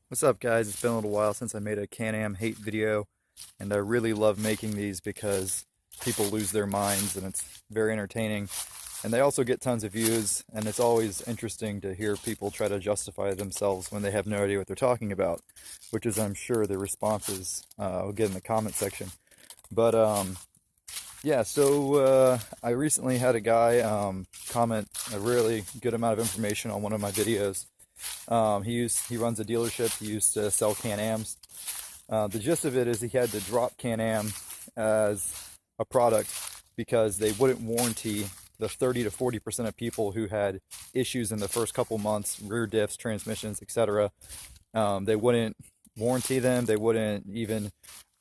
What's up, guys? It's been a little while since I made a Can-Am hate video, and I really love making these because people lose their minds and it's very entertaining. And they also get tons of views, and it's always interesting to hear people try to justify themselves when they have no idea what they're talking about, which is, I'm sure, the responses I'll get in the comment section. But yeah, so I recently had a guy comment a really good amount of information on one of my videos. He runs a dealership. He used to sell Can-Ams. The gist of it is he had to drop Can-Am as a product because they wouldn't warranty the 30 to 40% of people who had issues in the first couple months, rear diffs, transmissions, etc. They wouldn't warranty them. They wouldn't even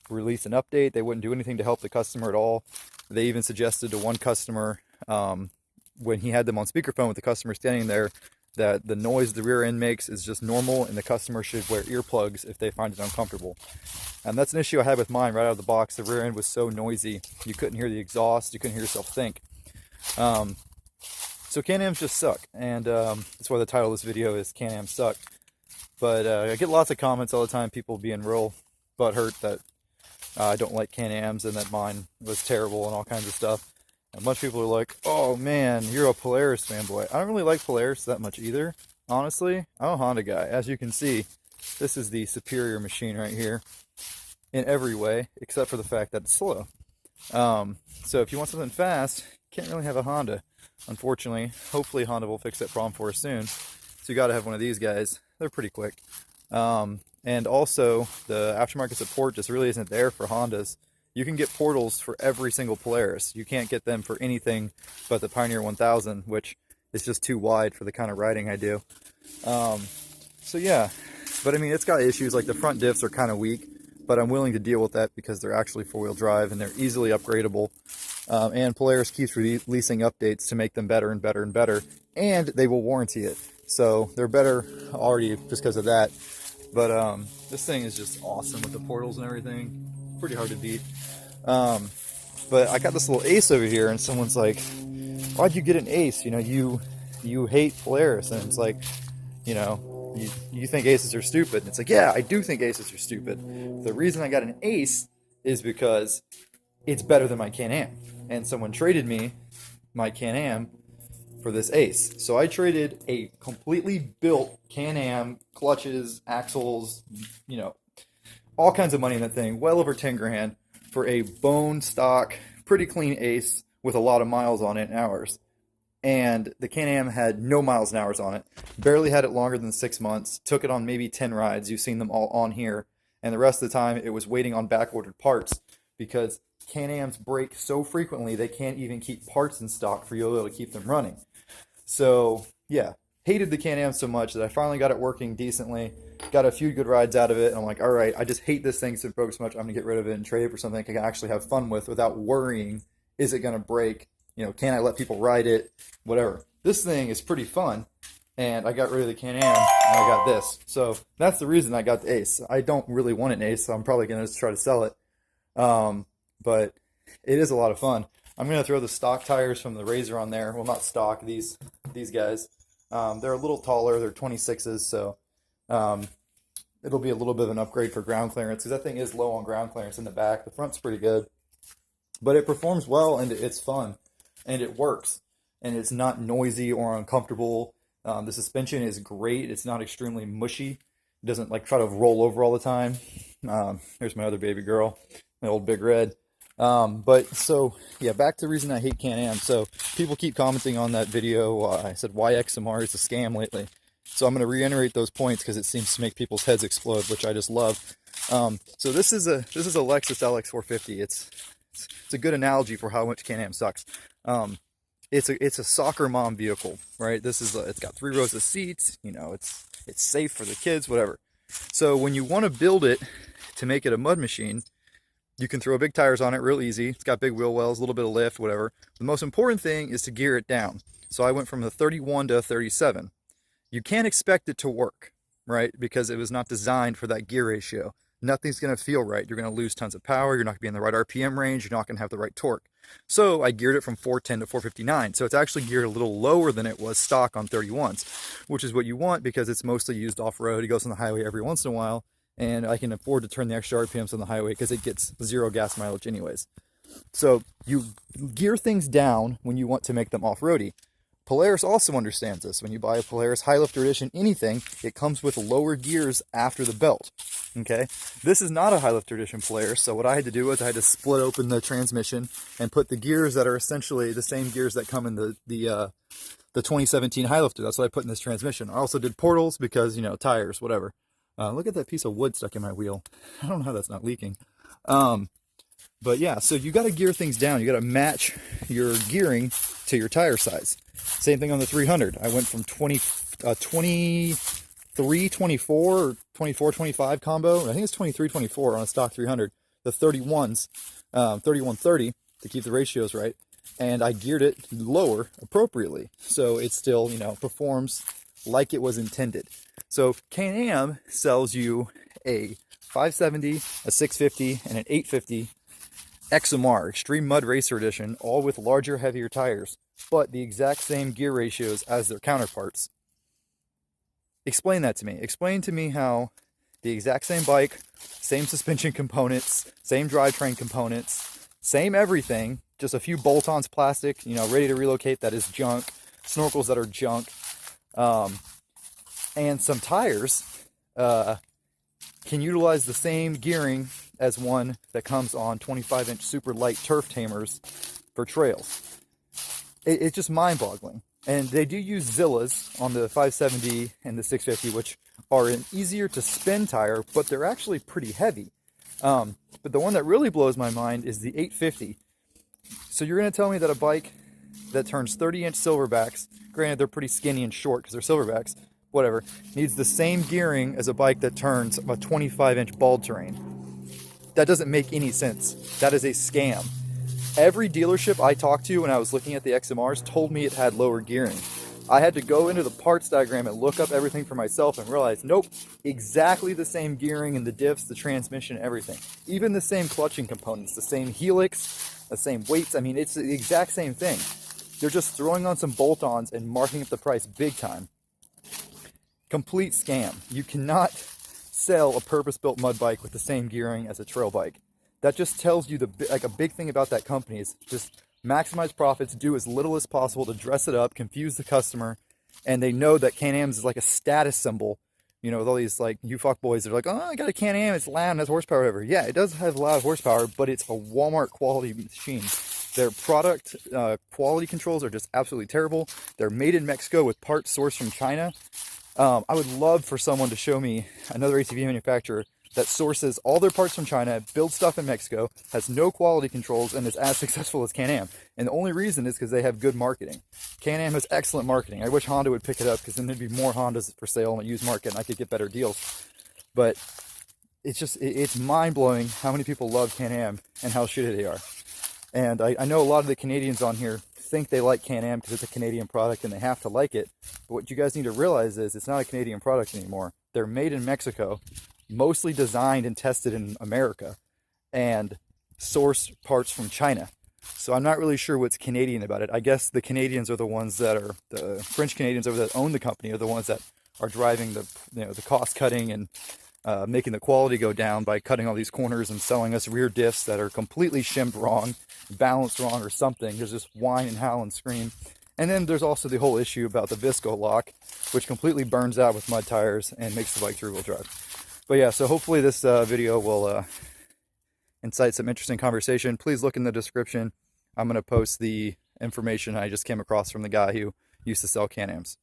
release an update. They wouldn't do anything to help the customer at all. They even suggested to one customer, when he had them on speakerphone with the customer standing there, that the noise the rear end makes is just normal and the customer should wear earplugs if they find it uncomfortable. And that's an issue I had with mine right out of the box. The rear end was so noisy. You couldn't hear the exhaust. You couldn't hear yourself think. So Can-Ams just suck. And that's why the title of this video is Can-Ams Suck. But I get lots of comments all the time, people being real butthurt that I don't like Can-Ams and that mine was terrible and all kinds of stuff. And a bunch of people are like, oh man, you're a Polaris fanboy. I don't really like Polaris that much either, honestly. I'm a Honda guy. As you can see, this is the superior machine right here in every way, except for the fact that it's slow. So if you want something fast, you can't really have a Honda, unfortunately. Hopefully Honda will fix that problem for us soon. So you got to have one of these guys. They're pretty quick. And also, the aftermarket support just really isn't there for Hondas. You can get portals for every single Polaris. You can't get them for anything but the Pioneer 1000, which is just too wide for the kind of riding I do. So yeah, but I mean, it's got issues like the front diffs are kind of weak, but I'm willing to deal with that because they're actually four-wheel drive and they're easily upgradable. And Polaris keeps releasing updates to make them better and better and better, and they will warranty it. So they're better already just because of that. But this thing is just awesome with the portals and everything. Pretty hard to beat. But I got this little Ace over here, and someone's like, "Why'd you get an Ace? You know, you hate Polaris." And it's like, you know, you think Aces are stupid. And it's like, yeah, I do think Aces are stupid. The reason I got an Ace is because it's better than my Can-Am, and someone traded me my Can-Am for this Ace. So I traded a completely built Can-Am, clutches, axles, you know, all kinds of money in that thing, well over 10 grand, for a bone stock, pretty clean Ace with a lot of miles on it in hours. And the Can-Am had no miles and hours on it, barely had it longer than 6 months, took it on maybe 10 rides, you've seen them all on here, and the rest of the time it was waiting on back-ordered parts because Can-Ams break so frequently they can't even keep parts in stock for you to be able to keep them running. So yeah, hated the Can-Am so much that I finally got it working decently, got a few good rides out of it, and I'm like, all right, I just hate this thing so broke so much, I'm gonna get rid of it and trade it for something I can actually have fun with without worrying, is it gonna break? You know, can I let people ride it? Whatever. This thing is pretty fun, and I got rid of the Can-Am, and I got this. So that's the reason I got the Ace. I don't really want an Ace, so I'm probably gonna just try to sell it. But it is a lot of fun. I'm gonna throw the stock tires from the Razor on there. Well, not stock, these guys. They're a little taller. They're 26s, so it'll be a little bit of an upgrade for ground clearance because that thing is low on ground clearance in the back. The front's pretty good, but it performs well and it's fun and it works and it's not noisy or uncomfortable. The suspension is great. It's not extremely mushy. It doesn't like try to roll over all the time. Here's my other baby girl, my old Big Red. But so yeah, back to the reason I hate Can-Am. So people keep commenting on that video. I said why XMR is a scam lately. So I'm going to reiterate those points because it seems to make people's heads explode, which I just love. So this is a Lexus LX450. It's a good analogy for how much Can-Am sucks. It's a soccer mom vehicle, right? It's got 3 rows of seats. You know, it's safe for the kids, whatever. So when you want to build it to make it a mud machine, you can throw big tires on it real easy. It's got big wheel wells, a little bit of lift, whatever. The most important thing is to gear it down. So I went from a 31 to a 37. You can't expect it to work, right? Because it was not designed for that gear ratio. nothing's going to feel right. You're going to lose tons of power. You're not going to be in the right RPM range. You're not going to have the right torque. So I geared it from 410 to 459. So it's actually geared a little lower than it was stock on 31s, which is what you want because it's mostly used off-road. It goes on the highway every once in a while, and I can afford to turn the extra RPMs on the highway because it gets 0 gas mileage anyways. So you gear things down when you want to make them off-roady. Polaris also understands this. When you buy a Polaris Highlifter Edition anything, it comes with lower gears after the belt. Okay, this is not a Highlifter Edition Polaris, so what I had to do was I had to split open the transmission and put the gears that are essentially the same gears that come in the 2017 Highlifter. That's what I put in this transmission. I also did portals because, you know, tires, whatever. Look at that piece of wood stuck in my wheel. I don't know how that's not leaking. But yeah, so you got to gear things down. You got to match your gearing to your tire size. Same thing on the 300. I went from 23-24 or 24-25 combo. I think it's 23-24 on a stock 300. The 31s, 31-30 to keep the ratios right. And I geared it lower appropriately. So it still, you know, performs like it was intended. So Can-Am sells you a 570, a 650, and an 850 XMR, Extreme Mud Racer Edition, all with larger, heavier tires, but the exact same gear ratios as their counterparts. Explain that to me. Explain to me how the exact same bike, same suspension components, same drivetrain components, same everything, just a few bolt-ons plastic, you know, ready to relocate that is junk, snorkels that are junk, and some tires can utilize the same gearing as one that comes on 25-inch super light turf tamers for trails. It's just mind-boggling. And they do use Zillas on the 570 and the 650, which are an easier to spin tire, but they're actually pretty heavy. But the one that really blows my mind is the 850. So you're going to tell me that a bike that turns 30-inch silverbacks, granted they're pretty skinny and short because they're silverbacks, whatever, needs the same gearing as a bike that turns a 25-inch bald terrain. That doesn't make any sense. That is a scam. Every dealership I talked to when I was looking at the XMRs told me it had lower gearing. I had to go into the parts diagram and look up everything for myself and realize, nope, exactly the same gearing in the diffs, the transmission, everything. Even the same clutching components, the same helix, the same weights. I mean, it's the exact same thing. They're just throwing on some bolt-ons and marking up the price big time. Complete scam. You cannot sell a purpose-built mud bike with the same gearing as a trail bike. That just tells you a big thing about that company is just maximize profits, do as little as possible to dress it up, confuse the customer, and they know that Can-Am's is like a status symbol. You know, with all these like you fuck boys that are like, oh, I got a Can-Am, it's loud and has horsepower, whatever. Yeah, it does have loud horsepower, but it's a Walmart quality machine. Their product quality controls are just absolutely terrible. They're made in Mexico with parts sourced from China. I would love for someone to show me another ATV manufacturer that sources all their parts from China, builds stuff in Mexico, has no quality controls, and is as successful as Can-Am. And the only reason is because they have good marketing. Can-Am has excellent marketing. I wish Honda would pick it up because then there'd be more Hondas for sale on the used market and I could get better deals. But it's just, it's mind-blowing how many people love Can-Am and how shitty they are. And I know a lot of the Canadians on here think they like Can-Am because it's a Canadian product and they have to like it. But what you guys need to realize is it's not a Canadian product anymore. They're made in Mexico, mostly designed and tested in America, and source parts from China. So I'm not really sure what's Canadian about it. I guess the Canadians are the ones that are, the French Canadians over that own the company are the ones that are driving the, you know, the cost cutting and making the quality go down by cutting all these corners and selling us rear diffs that are completely shimmed wrong, balanced wrong or something. There's just whine and howl and scream. And then there's also the whole issue about the visco lock, which completely burns out with mud tires and makes the bike three-wheel drive. But yeah, so hopefully this video will incite some interesting conversation. Please look in the description. I'm going to post the information I just came across from the guy who used to sell Can-Ams.